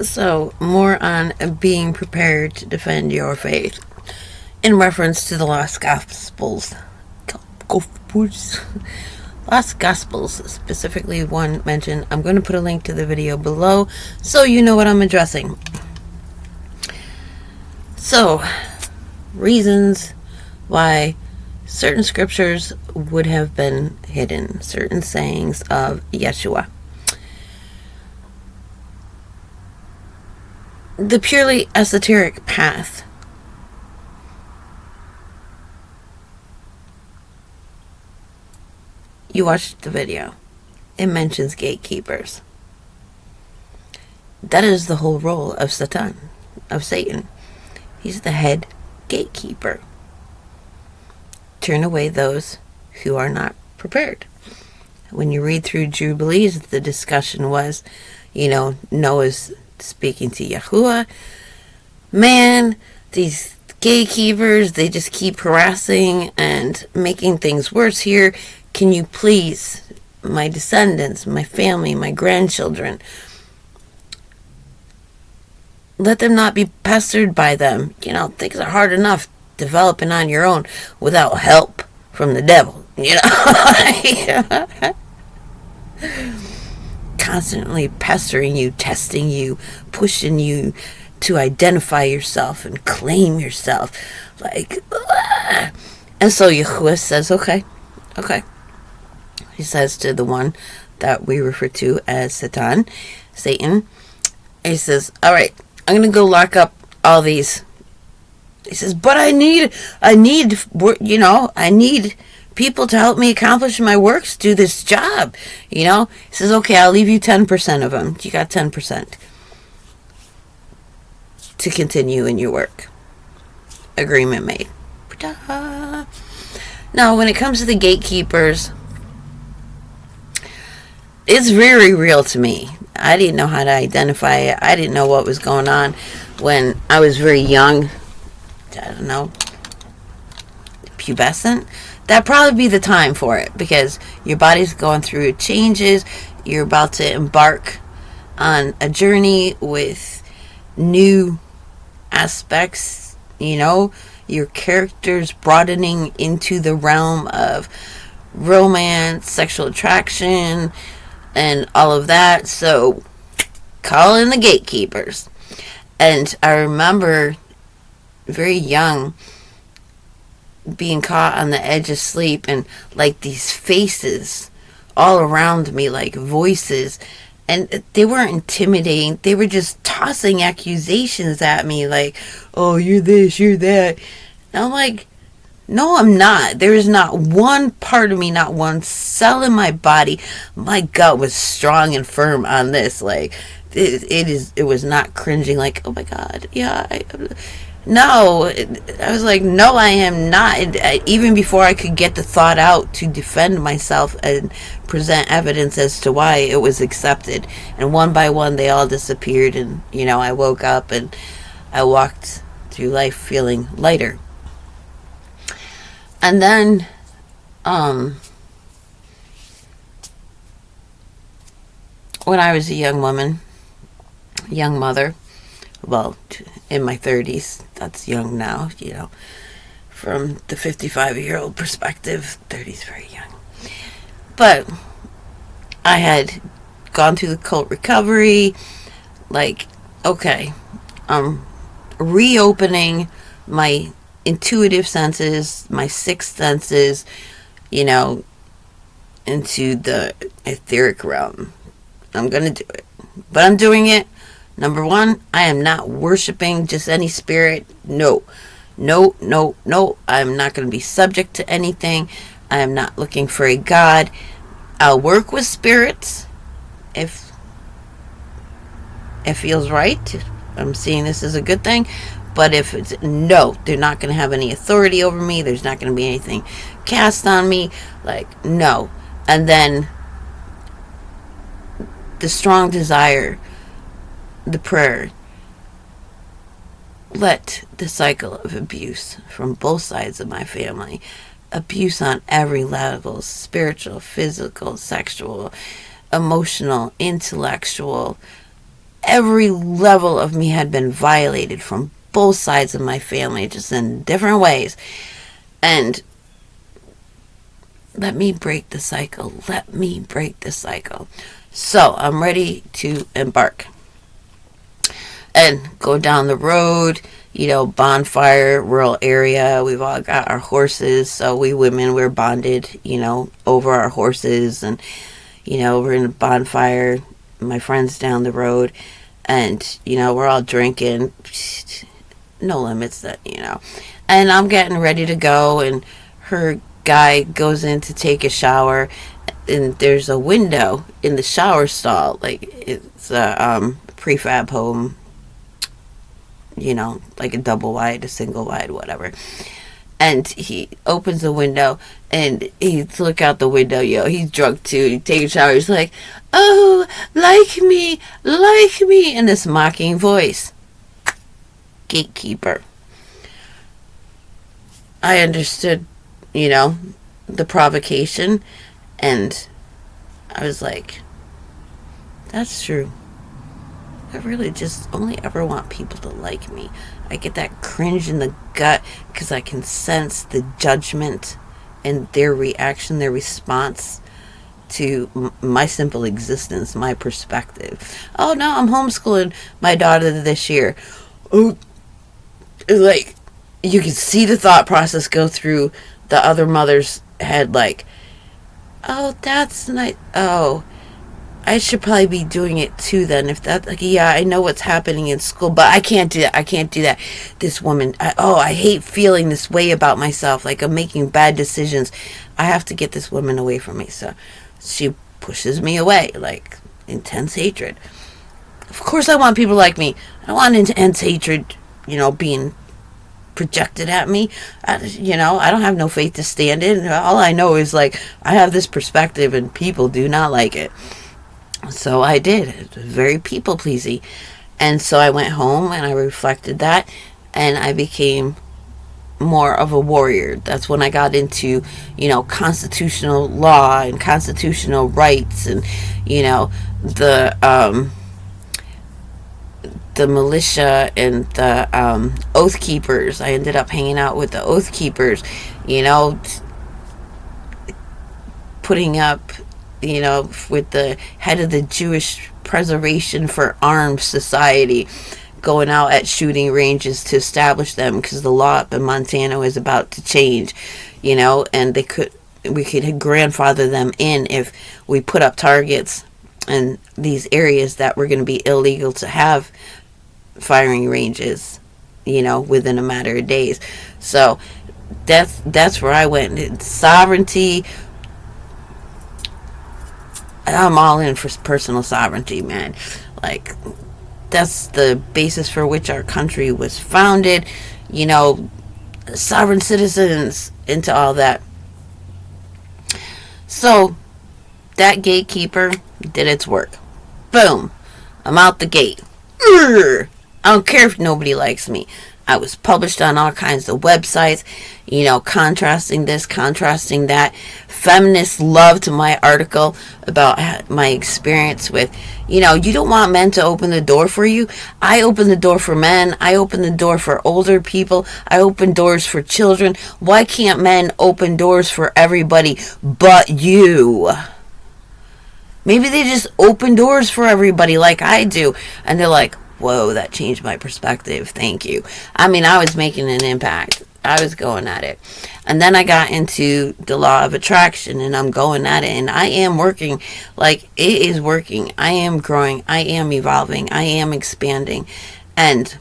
So, more on being prepared to defend your faith in reference to the Lost Gospels. Lost Gospels, specifically one mentioned. I'm going to put a link to the video below so you know what I'm addressing. So, reasons why certain scriptures would have been hidden, certain sayings of Yeshua. The purely esoteric path. You watched the video. It mentions gatekeepers. That is the whole role of Satan, of Satan. He's the head gatekeeper. Turn away those who are not prepared. When you read through Jubilees, the discussion was, Noah's speaking to Yahuwah. Man, these gatekeepers, they just keep harassing and making things worse here. Can you please, my descendants, my family, my grandchildren, let them not be pestered by them. Things are hard enough developing on your own without help from the devil. Constantly pestering you, testing you, pushing you to identify yourself and claim yourself. And so Yahuwah says, okay. He says to the one that we refer to as Satan, he says, all right, I'm going to go lock up all these. He says, but I need people to help me accomplish my works, do this job. He says, okay, I'll leave you 10% of them. You got 10% to continue in your work. Agreement made. Ta-da. Now, when it comes to the gatekeepers, it's very real to me. I didn't know how to identify it. I didn't know what was going on when I was very young. I don't know, pubescent. That'd probably be the time for it, because your body's going through changes. You're about to embark on a journey with new aspects, your character's broadening into the realm of romance, sexual attraction, and all of that. So call in the gatekeepers. And I remember very young being caught on the edge of sleep, and these faces all around me, like voices, and they weren't intimidating. They were just tossing accusations at me, like, oh, you're this, you're that. And I'm like, no, I'm not. There is not one part of me, not one cell in my body. My gut was strong and firm on this. It was not cringing, like, oh my God, yeah, no, I was like, no, I am not. Even before I could get the thought out to defend myself and present evidence as to why, it was accepted. And one by one, they all disappeared. And, I woke up and I walked through life feeling lighter. And then, when I was a young woman, young mother, well, in my 30s, that's young now, from the 55-year-old perspective, 30's very young. But I had gone through the cult recovery, okay, I'm reopening my intuitive senses, my sixth senses, into the etheric realm. I'm going to do it. But I'm doing it. Number one, I am not worshiping just any spirit. No. I'm not going to be subject to anything. I am not looking for a god. I'll work with spirits if it feels right. I'm seeing this as a good thing. But if it's no, they're not going to have any authority over me. There's not going to be anything cast on me. No. And then the strong desire, the prayer. Let the cycle of abuse from both sides of my family, abuse on every level, spiritual, physical, sexual, emotional, intellectual, every level of me had been violated from both sides of my family, just in different ways. And let me break the cycle. Let me break the cycle. So I'm ready to embark and go down the road. Bonfire, rural area. We've all got our horses, so we women, we're bonded, over our horses. And, we're in a bonfire. My friend's down the road, and, we're all drinking. No limits, And I'm getting ready to go, and her guy goes in to take a shower, and there's a window in the shower stall. Like, it's a prefab home, like a double wide, a single wide, whatever. And he opens the window, and he's look out the window, he's drunk too. He takes a shower. He's like, "Oh, like me, in this mocking voice. Gatekeeper. I understood, the provocation, and I was like, that's true. I really just only ever want people to like me. I get that cringe in the gut because I can sense the judgment and their reaction, their response to my simple existence, my perspective. Oh no, I'm homeschooling my daughter this year. Oh, like, you can see the thought process go through the other mother's head, like, oh, that's nice. Oh, I should probably be doing it too then. If that, like, yeah, I know what's happening in school, but I can't do that. I can't do that. This woman, I hate feeling this way about myself. Like, I'm making bad decisions. I have to get this woman away from me. So she pushes me away, like, intense hatred. Of course I want people like me. I don't want intense hatred, being projected at me. I don't have no faith to stand in. All I know is, like, I have this perspective and people do not like it. So I did. It was very people-pleasing. And so I went home and I reflected that, and I became more of a warrior. That's when I got into, constitutional law and constitutional rights, and, the militia and the oath keepers. I ended up hanging out with the oath keepers, putting up, with the head of the Jewish Preservation for Arms Society, going out at shooting ranges to establish them, because the law up in Montana was about to change, and we could grandfather them in if we put up targets in these areas that were going to be illegal to have firing ranges, within a matter of days. So that's where I went. It's sovereignty. I'm all in for personal sovereignty, man. Like, that's the basis for which our country was founded. Sovereign citizens, into all that. So that gatekeeper did its work. Boom. I'm out the gate. I don't care if nobody likes me. I was published on all kinds of websites, contrasting this, contrasting that. Feminists loved my article about my experience with, you don't want men to open the door for you. I open the door for men. I open the door for older people. I open doors for children. Why can't men open doors for everybody but you? Maybe they just open doors for everybody like I do. And they're like, whoa, that changed my perspective. Thank you. I mean, I was making an impact. I was going at it. And then I got into the law of attraction, and I'm going at it, and I am working. Like, it is working. I am growing. I am evolving. I am expanding. And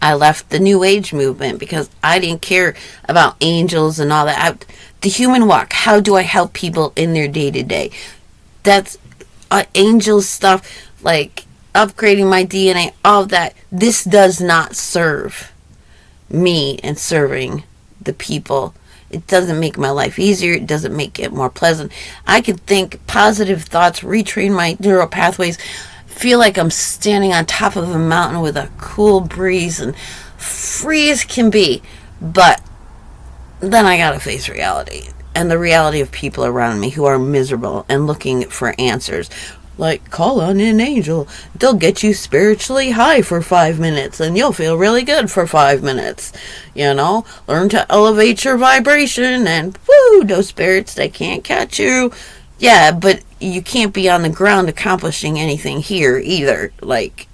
I left the New Age movement because I didn't care about angels and all that. The human walk. How do I help people in their day-to-day? That's angel stuff, like upgrading my DNA, all of that. This does not serve me and serving the people. It doesn't make my life easier. It doesn't make it more pleasant. I can think positive thoughts, retrain my neural pathways, feel like I'm standing on top of a mountain with a cool breeze and free as can be. But then I gotta face reality, and the reality of people around me who are miserable and looking for answers. like, call on an angel. They'll get you spiritually high for 5 minutes and you'll feel really good for 5 minutes. Learn to elevate your vibration and woo, those spirits, they can't catch you. Yeah, but you can't be on the ground accomplishing anything here either. Like,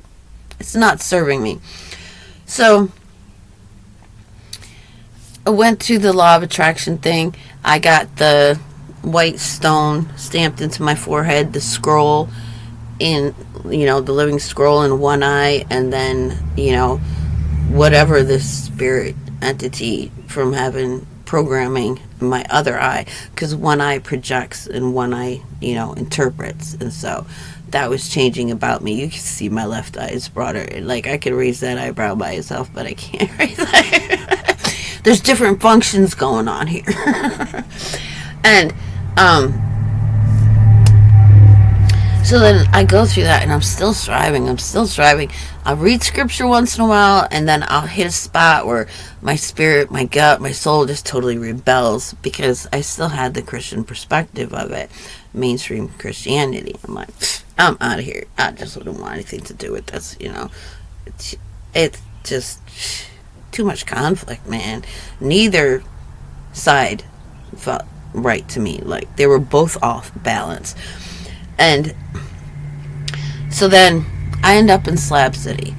it's not serving me. So I went to the law of attraction thing. I got the white stone stamped into my forehead, the scroll in, the living scroll in one eye, and then, whatever this spirit entity from having programming in my other eye, because one eye projects and one eye, interprets. And so that was changing about me. You can see my left eye is broader. Like, I could raise that eyebrow by itself, but I can't raise that. There's different functions going on here. And so then I go through that and I'm still striving. I'll read scripture once in a while, and then I'll hit a spot where my spirit, my gut, my soul just totally rebels, because I still had the Christian perspective of it, mainstream Christianity. I'm like, I'm out of here. I just wouldn't want anything to do with this, It's just too much conflict, man. Neither side felt right to me. Like, they were both off balance. And so then I end up in Slab City,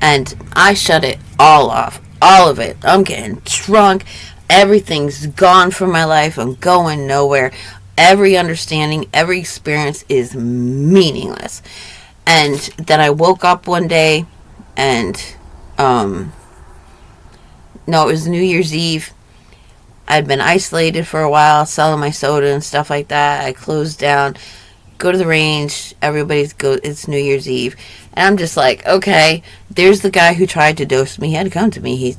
and I shut it all off, all of it. I'm getting drunk. Everything's gone from my life. I'm going nowhere. Every understanding, every experience is meaningless. And then I woke up one day, and no, it was New Year's Eve. I'd been isolated for a while, selling my soda and stuff like that. I closed down, go to the range, it's New Year's Eve. And I'm just like, okay, there's the guy who tried to dose me. He had to come to me. He's,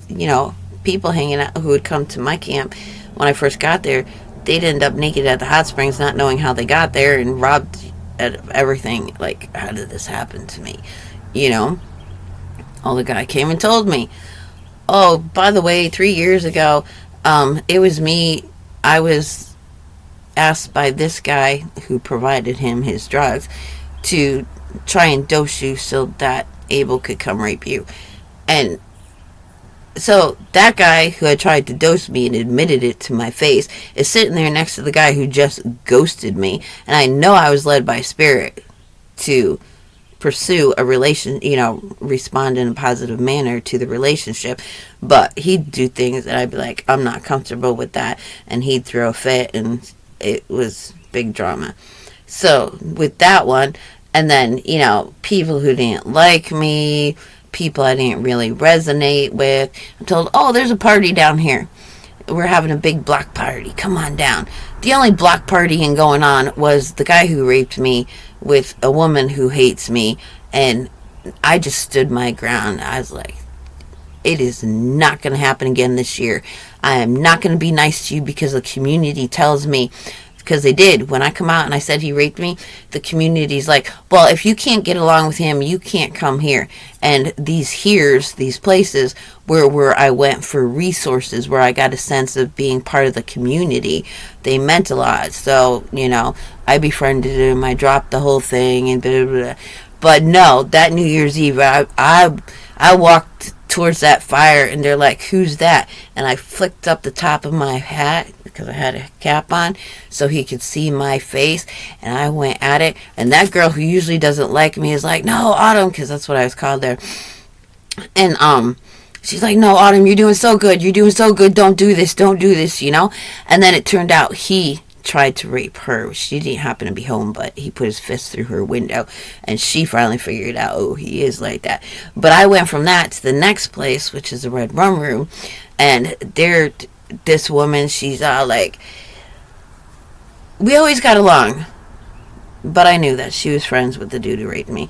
people hanging out who would come to my camp when I first got there, they'd end up naked at the hot springs, not knowing how they got there, and robbed at everything. Like, how did this happen to me? Oh, the guy came and told me, oh, by the way, 3 years ago, it was me. I was asked by this guy who provided him his drugs to try and dose you so that Abel could come rape you. And so that guy who had tried to dose me and admitted it to my face is sitting there next to the guy who just ghosted me. And I know I was led by spirit to pursue a respond in a positive manner to the relationship. But he'd do things that I'd be like, I'm not comfortable with that. And he'd throw a fit, and it was big drama. So with that one, and then, people who didn't like me, people I didn't really resonate with, I'm told, oh, there's a party down here. We're having a big block party. Come on down. The only block partying going on was the guy who raped me with a woman who hates me. And I just stood my ground. I was like, it is not going to happen again this year. I am not going to be nice to you because the community tells me, because they did. When I come out and I said he raped me, the community's like, well, if you can't get along with him, you can't come here. And these places where I went for resources, where I got a sense of being part of the community, they meant a lot. So, I befriended him, I dropped the whole thing, and blah, blah, blah. But no, that New Year's Eve, I walked towards that fire, and they're like, who's that? And I flicked up the top of my hat, because I had a cap on, so he could see my face, and I went at it. And that girl who usually doesn't like me is like, no, Autumn, because that's what I was called there. And she's like, no, Autumn, you're doing so good, don't do this, And then it turned out he tried to rape her. She didn't happen to be home, but he put his fist through her window, and she finally figured out, oh, he is like that. But I went from that to the next place, which is the Red Rum Room, and this woman, she's all like, we always got along, but I knew that she was friends with the dude who raped me.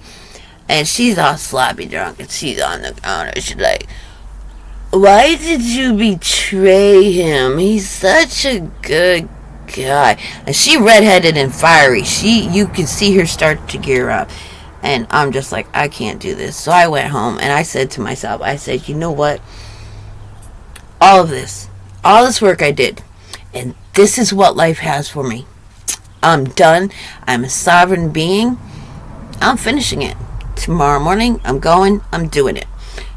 And she's all sloppy drunk, and she's on the counter. She's like, why did you betray him? He's such a good guy. And she redheaded and fiery. You could see her start to gear up. And I'm just like, I can't do this. So I went home, and I said to myself, you know what? All this work I did, and this is what life has for me. I'm done. I'm a sovereign being. I'm finishing it. Tomorrow morning, I'm going, I'm doing it.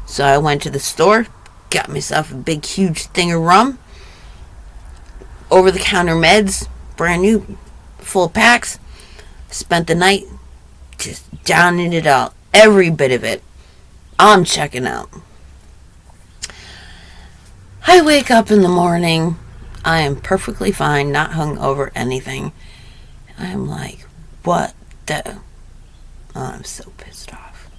So I went to the store, got myself a big, huge thing of rum, over-the-counter meds, brand new, full packs. Spent the night just downing it all, every bit of it. I'm checking out. I wake up in the morning. I am perfectly fine, not hung over anything. I'm like, what the? Oh, I'm so pissed off.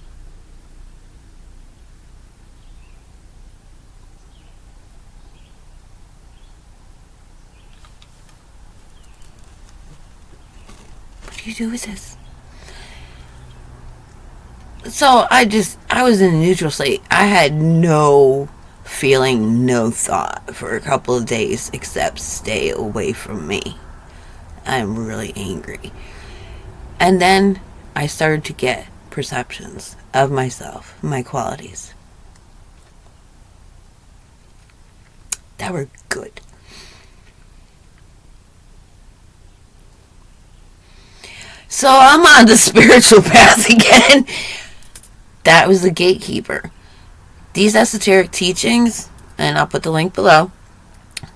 What do you do with this? So I was in a neutral state. I had no feeling, no thought for a couple of days except stay away from me. I'm really angry. And then I started to get perceptions of myself, my qualities, that were good. So I'm on the spiritual path again. That was the gatekeeper. These esoteric teachings, and I'll put the link below,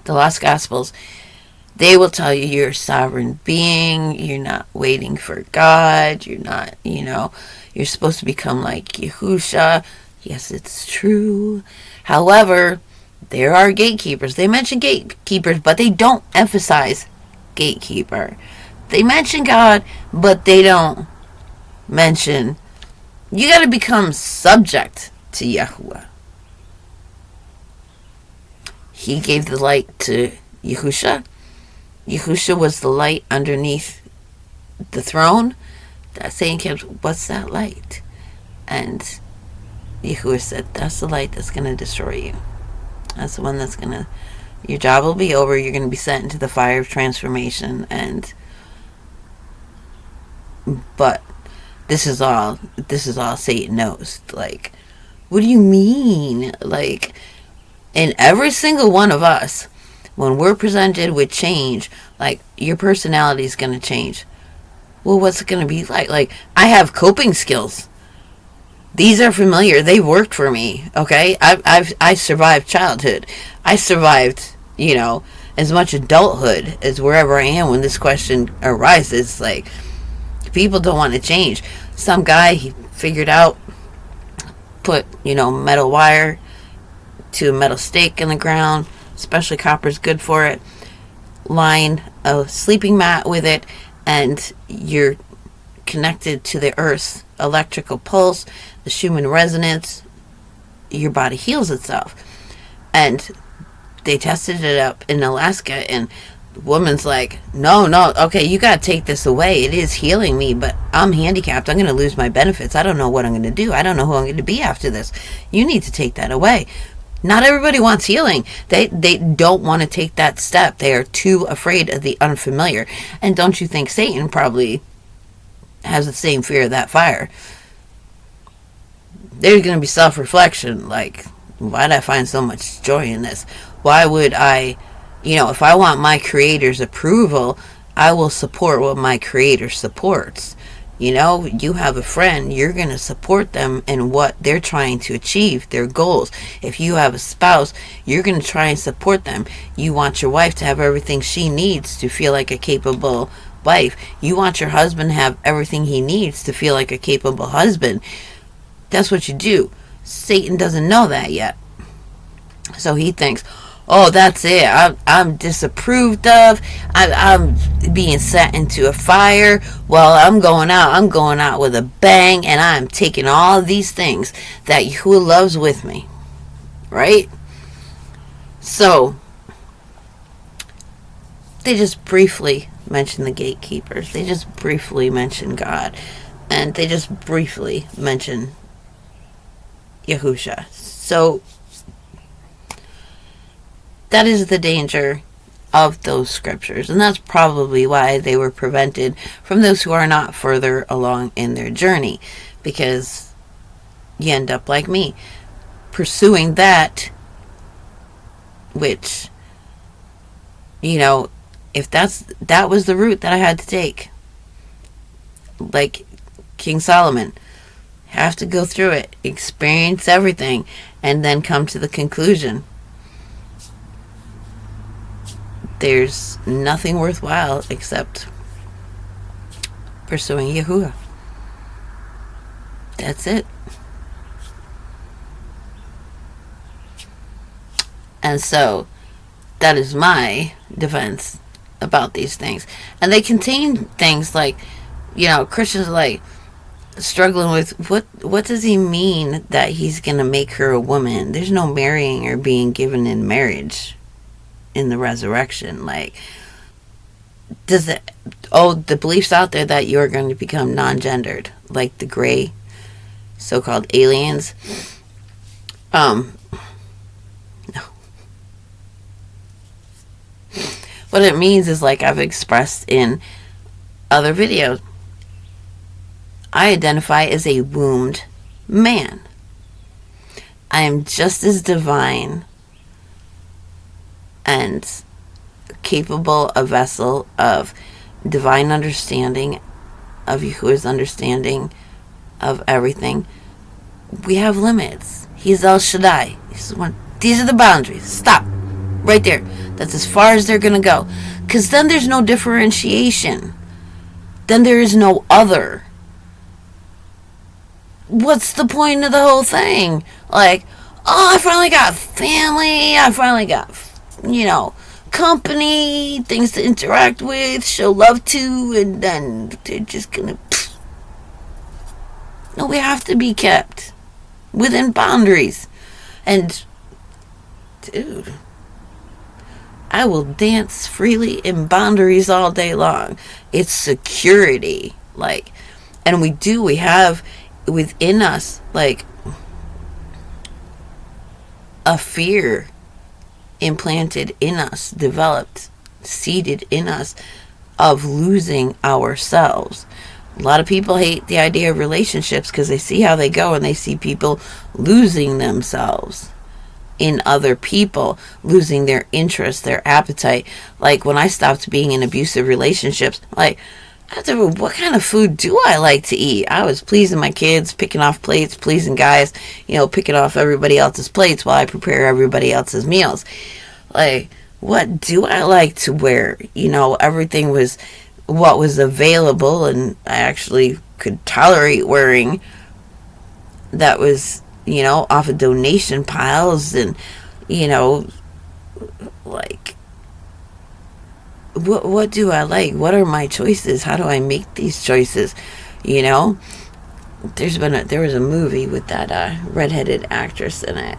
the Lost Gospels, they will tell you you're a sovereign being, you're not waiting for God, you're not, you're supposed to become like Yahusha. Yes, it's true. However, there are gatekeepers. They mention gatekeepers, but they don't emphasize gatekeeper. They mention God, but they don't mention you got to become subject to Yahuwah. He gave the light to Yahusha. Yahusha was the light underneath the throne. That saying kept, what's that light? And Yahuwah said, that's the light that's going to destroy you. That's the one that's going to, your job will be over. You're going to be sent into the fire of transformation. But this is all Satan knows. Like, what do you mean? Like, in every single one of us, when we're presented with change, like, your personality is going to change. Well, what's it going to be like? Like, I have coping skills. These are familiar. They worked for me, okay? I survived childhood. I survived, as much adulthood as wherever I am when this question arises. Like, people don't want to change. Some guy, he figured out, put, metal wire to a metal stake in the ground, especially copper's good for it, line a sleeping mat with it, and you're connected to the earth's electrical pulse, the Schumann resonance, your body heals itself. And they tested it up in Alaska, and the woman's like, no, okay, you gotta take this away. It is healing me, but I'm handicapped. I'm gonna lose my benefits. I don't know what I'm gonna do. I don't know who I'm gonna be after this. You need to take that away. Not everybody wants healing. They don't want to take that step. They are too afraid of the unfamiliar. And don't you think Satan probably has the same fear of that fire? There's going to be self-reflection. Like, why did I find so much joy in this? Why would I, if I want my Creator's approval, I will support what my Creator supports. You have a friend, you're going to support them in what they're trying to achieve, their goals. If you have a spouse, you're going to try and support them. You want your wife to have everything she needs to feel like a capable wife. You want your husband to have everything he needs to feel like a capable husband. That's what you do. Satan doesn't know that yet. So he thinks, oh, that's it. I'm disapproved of. I'm being set into a fire. Well, I'm going out with a bang, and I'm taking all of these things that Yahuwah loves with me. Right? So, they just briefly mention the gatekeepers. They just briefly mention God. And they just briefly mention Yahusha. So, that is the danger of those scriptures. And that's probably why they were prevented from those who are not further along in their journey. Because you end up like me, pursuing that which, if that was the route that I had to take. Like, King Solomon. Have to go through it, experience everything, and then come to the conclusion. There's nothing worthwhile except pursuing Yahuwah. That's it. And so, that is my defense about these things. And they contain things like, Christians are like struggling with what does he mean that he's going to make her a woman? There's no marrying or being given in marriage in the resurrection. Like, the beliefs out there that you're going to become non-gendered, like the gray so-called aliens. No. What it means is, like I've expressed in other videos, I identify as a wombed man. I am just as divine and capable a vessel of divine understanding, of Yahuwah's understanding of everything. We have limits. He's El Shaddai. These are the boundaries. Stop. Right there. That's as far as they're going to go. Because then there's no differentiation. Then there is no other. What's the point of the whole thing? Like, I finally got family. I finally got, company, things to interact with, show love to, and then they're just going to... No, we have to be kept within boundaries. And, dude, I will dance freely in boundaries all day long. It's security. And we have within us, a fear implanted in us, developed, seeded in us, of losing ourselves. A lot of people hate the idea of relationships because they see how they go and they see people losing themselves in other people, losing their interest, their appetite. Like when I stopped being in abusive relationships, what kind of food do I like to eat? I was pleasing my kids, picking off plates, pleasing guys, picking off everybody else's plates while I prepare everybody else's meals. What do I like to wear? Everything was what was available, and I actually could tolerate wearing that was, off of donation piles, and, what do I like? What are my choices? How do I make these choices? There was a movie with that redheaded actress in it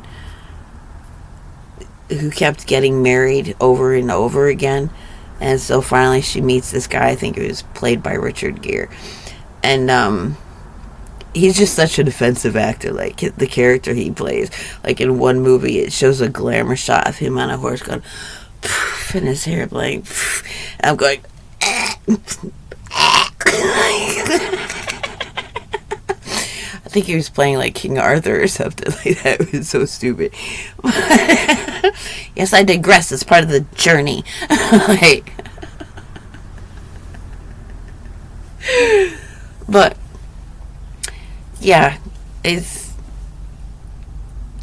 who kept getting married over and over again. And so finally she meets this guy, I think it was played by Richard Gere. And he's just such a defensive actor, the character he plays. In one movie, it shows a glamour shot of him on a horse going, poof, and his hair blowing, poof, and I'm going, I think he was playing King Arthur or something like that. It was so stupid. Yes, I digress. It's part of the journey. But yeah,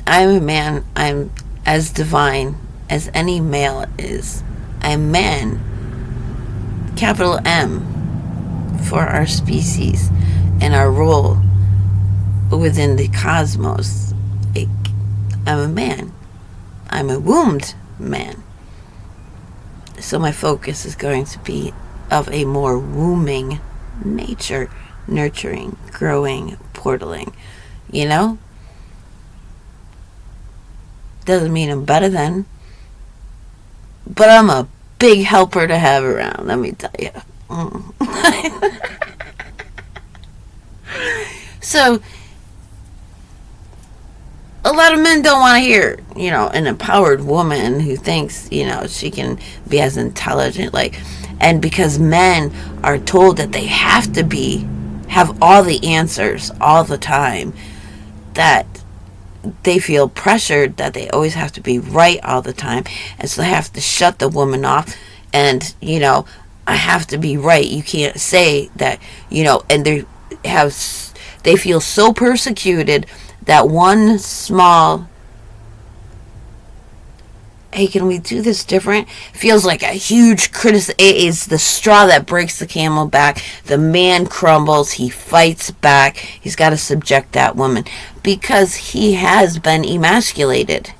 I'm a man. I'm as divine as any male is. I'm man, capital M, for our species and our role within the cosmos. I'm a man. I'm a wombed man. So my focus is going to be of a more wombing nature, nurturing, growing, portaling. Doesn't mean I'm better than, but I'm a big helper to have around, let me tell you. So a lot of men don't want to hear, an empowered woman who thinks, she can be as intelligent, and because men are told that they have to have all the answers all the time, that they feel pressured that they always have to be right all the time, and so they have to shut the woman off, and, I have to be right. You can't say that, and they feel so persecuted that one small, hey, can we do this different, feels like a huge criticism. It is the straw that breaks the camel back. The man crumbles. He fights back. He's got to subject that woman because he has been emasculated.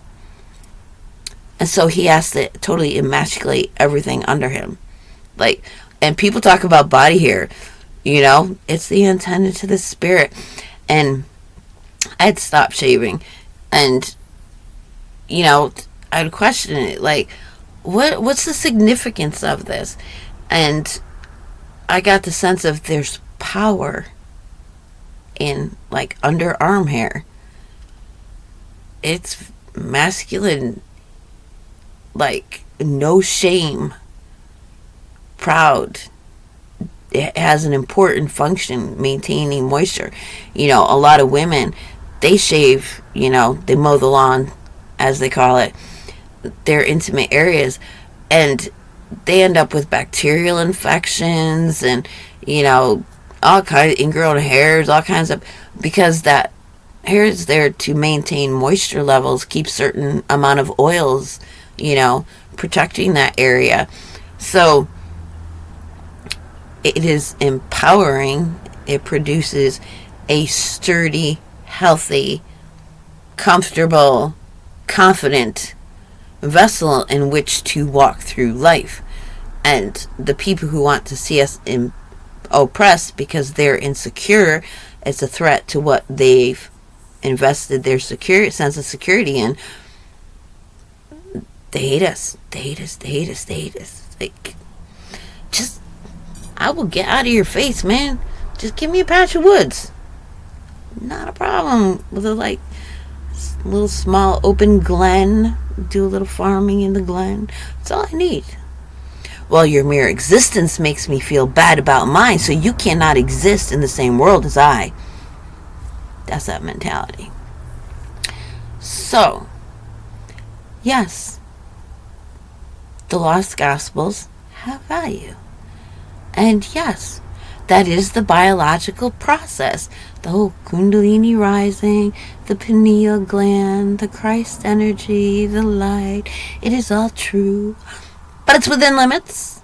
And so he has to totally emasculate everything under him. Like, and people talk about body hair. It's the antenna to the spirit. And I'd stop shaving. And, I'd question it. Like, what's the significance of this? And I got the sense of there's power in, like, underarm hair. It's masculine, like, no shame, proud. It has an important function, maintaining moisture. A lot of women, they shave, they mow the lawn, as they call it, their intimate areas, and they end up with bacterial infections and, all kinds of ingrown hairs, all kinds of, because that hair is there to maintain moisture levels, keep certain amount of oils, protecting that area. So it is empowering. It produces a sturdy, healthy, comfortable, confident vessel in which to walk through life. And the people who want to see us oppressed because they're insecure, it's a threat to what they've invested their sense of security in. They hate us. They hate us. They hate us. They hate us. Like, just, I will get out of your face, man. Just give me a patch of woods. Not a problem with a, like, little small open glen. Do a little farming in the glen. That's all I need. Well, your mere existence makes me feel bad about mine, so you cannot exist in the same world as I. That's that mentality. So, yes, the lost gospels have value. And yes, that is the biological process. The whole Kundalini rising, the pineal gland, the Christ energy, the light. It is all true. But it's within limits.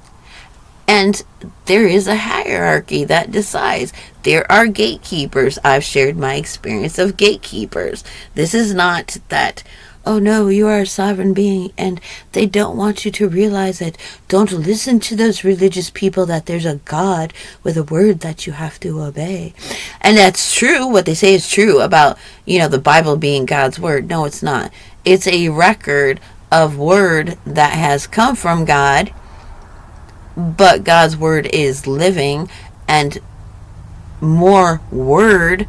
And there is a hierarchy that decides. There are gatekeepers. I've shared my experience of gatekeepers. This is not that, oh no, you are a sovereign being and they don't want you to realize it. Don't listen to those religious people that there's a God with a word that you have to obey. And that's true. What they say is true about, the Bible being God's word. No, it's not. It's a record of word that has come from God, but God's word is living, and more word,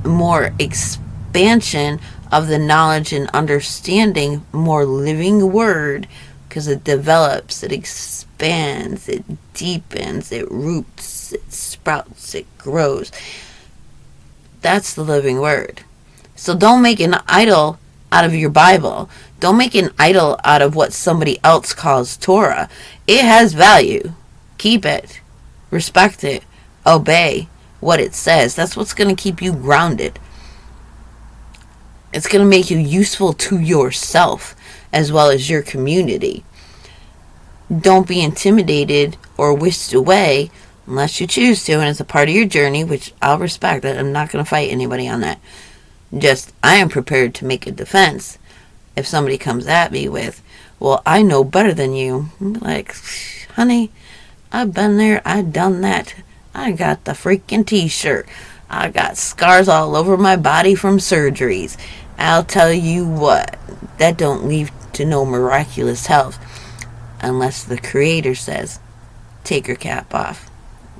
more expansion of the knowledge and understanding, more living word, because it develops, it expands, it deepens, it roots, it sprouts, it grows. That's the living word. So don't make an idol out of your Bible. Don't make an idol out of what somebody else calls Torah. It has value. Keep it. Respect it. Obey what it says. That's what's going to keep you grounded. It's going to make you useful to yourself as well as your community. Don't be intimidated or whisked away unless you choose to, and it's a part of your journey, which I'll respect. I'm not going to fight anybody on that. Just, I am prepared to make a defense if somebody comes at me with, well, I know better than you. I'm like, honey, I've been there, I've done that. I got the freaking t-shirt. I got scars all over my body from surgeries. I'll tell you what, that don't lead to no miraculous health unless the Creator says, take her cap off,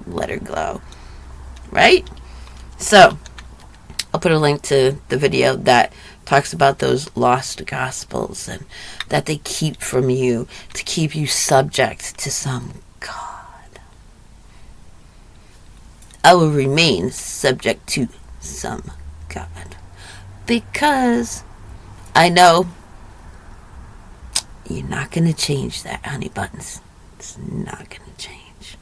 let her glow. Right? So, I'll put a link to the video that talks about those lost gospels and that they keep from you to keep you subject to some God. I will remain subject to some God because I know you're not going to change that, honey buttons. It's not going to change.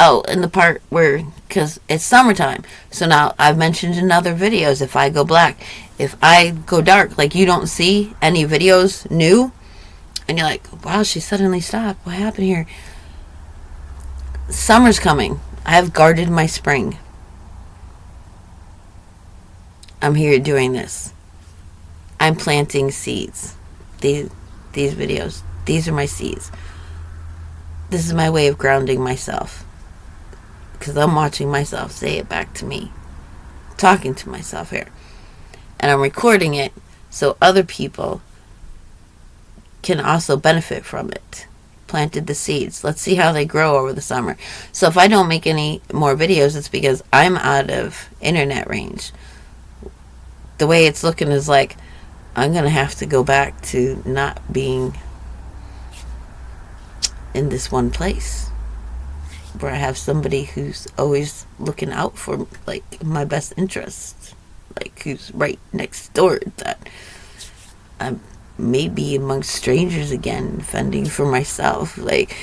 Oh, in the part where, because it's summertime. So now I've mentioned in other videos, if I go black, if I go dark, like you don't see any videos new, and you're like, wow, she suddenly stopped. What happened here? Summer's coming. I have guarded my spring. I'm here doing this. I'm planting seeds. These videos, these are my seeds. This is my way of grounding myself. Because I'm watching myself say it back to me. Talking to myself here. And I'm recording it so other people can also benefit from it. Planted the seeds. Let's see how they grow over the summer. So if I don't make any more videos, it's because I'm out of internet range. The way it's looking is like I'm going to have to go back to not being in this one place where I have somebody who's always looking out for like my best interests, like who's right next door, that I'm maybe amongst strangers again, fending for myself, like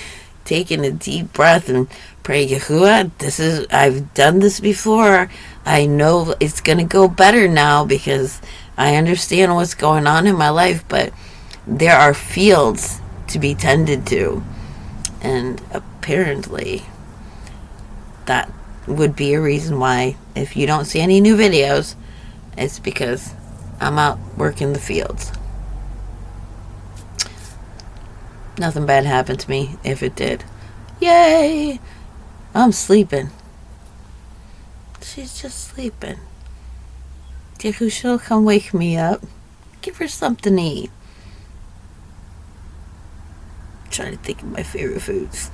taking a deep breath and pray, Yahuwah, I've done this before. I know it's gonna go better now because I understand what's going on in my life, but there are fields to be tended to, and apparently that would be a reason why if you don't see any new videos, it's because I'm out working the fields. Nothing bad happened to me. If it did, yay, I'm sleeping. She's just sleeping. Yahusha, come wake me up. Give her something to eat. I'm trying to think of my favorite foods.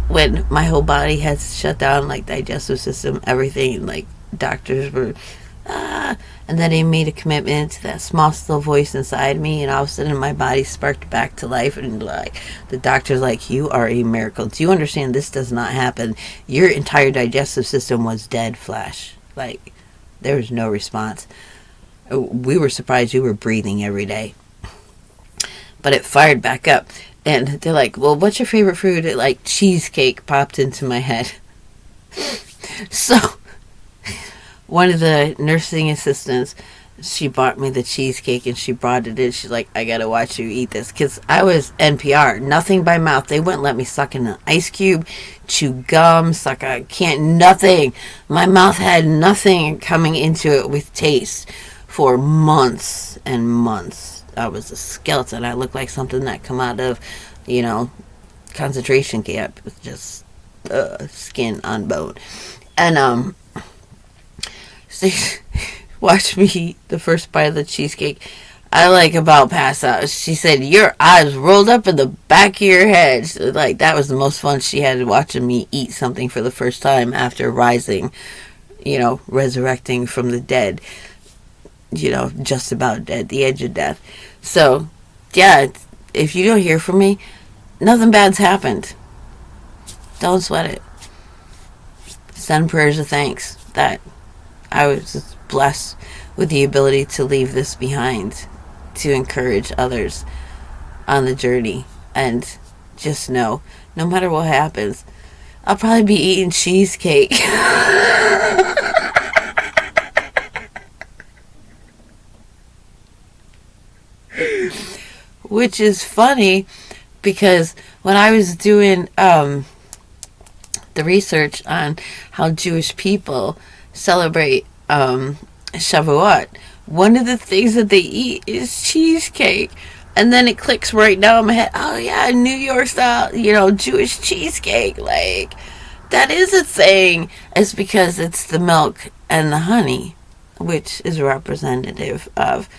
When my whole body has shut down, like digestive system, everything, like doctors were, and then they made a commitment to that small, still voice inside me, and all of a sudden my body sparked back to life, and like the doctor's like, you are a miracle. Do you understand this does not happen? Your entire digestive system was dead, Flash. Like, there was no response. We were surprised you were breathing every day. But it fired back up. And they're like, well, what's your favorite food? Like, cheesecake popped into my head. So, one of the nursing assistants, she bought me the cheesecake and she brought it in. She's like, I gotta watch you eat this. Because I was NPR, nothing by mouth. They wouldn't let me suck in an ice cube, chew gum, suck a can, nothing. My mouth had nothing coming into it with taste for months and months. I was a skeleton. I looked like something that come out of, concentration camp with just skin on bone. And so watch me eat the first bite of the cheesecake. I about passed out. She said, your eyes rolled up in the back of your head. So, that was the most fun she had, watching me eat something for the first time after rising, resurrecting from the dead. Just about dead, the edge of death. So, yeah, if you don't hear from me, nothing bad's happened. Don't sweat it. Send prayers of thanks that I was blessed with the ability to leave this behind, to encourage others on the journey. And just know, no matter what happens, I'll probably be eating cheesecake. Which is funny because when I was doing the research on how Jewish people celebrate Shavuot, one of the things that they eat is cheesecake. And then it clicks right now in my head, oh yeah, New York style, Jewish cheesecake. Like, that is a thing. It's because it's the milk and the honey, which is representative of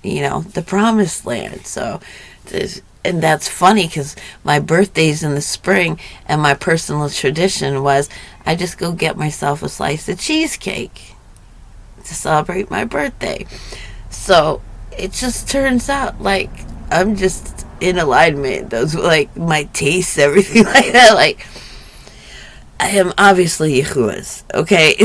the promised land. So, and that's funny because my birthday's in the spring, and my personal tradition was I just go get myself a slice of cheesecake to celebrate my birthday. So it just turns out like I'm just in alignment. Those my tastes, everything like that. Like, I am obviously Yahuwah's. Okay,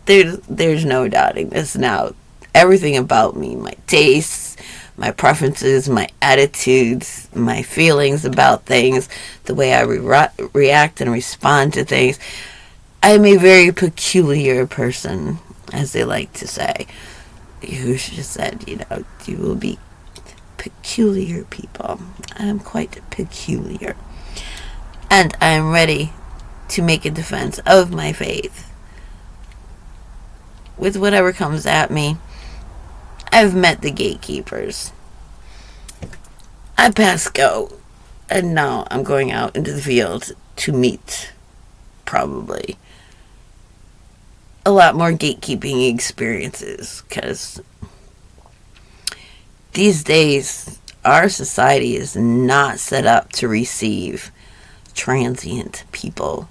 there's no doubting this now. Everything about me, my tastes, my preferences, my attitudes, my feelings about things, the way I react and respond to things. I'm a very peculiar person, as they like to say. Yahusha said, you will be peculiar people. I am quite peculiar. And I am ready to make a defense of my faith with whatever comes at me. I've met the gatekeepers. I passed go, and now I'm going out into the field to meet, probably, a lot more gatekeeping experiences, because these days our society is not set up to receive transient people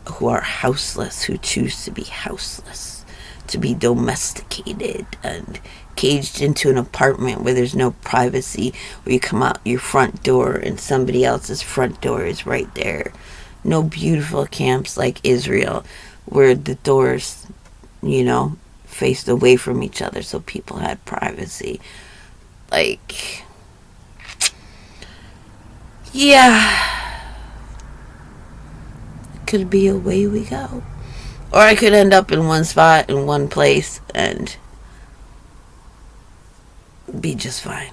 who are houseless, who choose to be houseless, to be domesticated and caged into an apartment where there's no privacy, where you come out your front door and somebody else's front door is right there. No beautiful camps like Israel where the doors, faced away from each other so people had privacy. Could be a way we go. Or I could end up in one spot, in one place, and be just fine.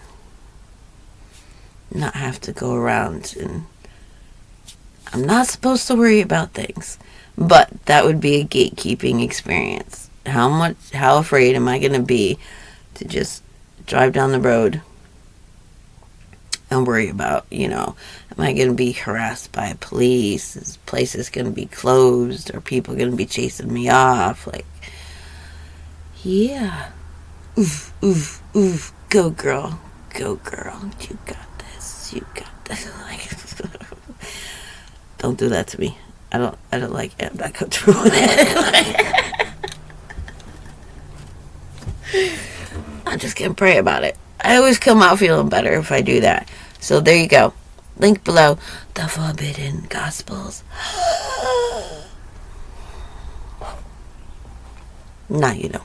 Not have to go around, and I'm not supposed to worry about things. But that would be a gatekeeping experience. How afraid am I going to be to just drive down the road and worry about, am I going to be harassed by police? Is places going to be closed? Are people going to be chasing me off? Yeah. Oof, oof, oof. Go, girl. Go, girl. You got this. You got this. Don't do that to me. I don't like it. I'm not comfortable with it. I'm just going to pray about it. I always come out feeling better if I do that. So there you go. Link below. The Forbidden Gospels. Now you know.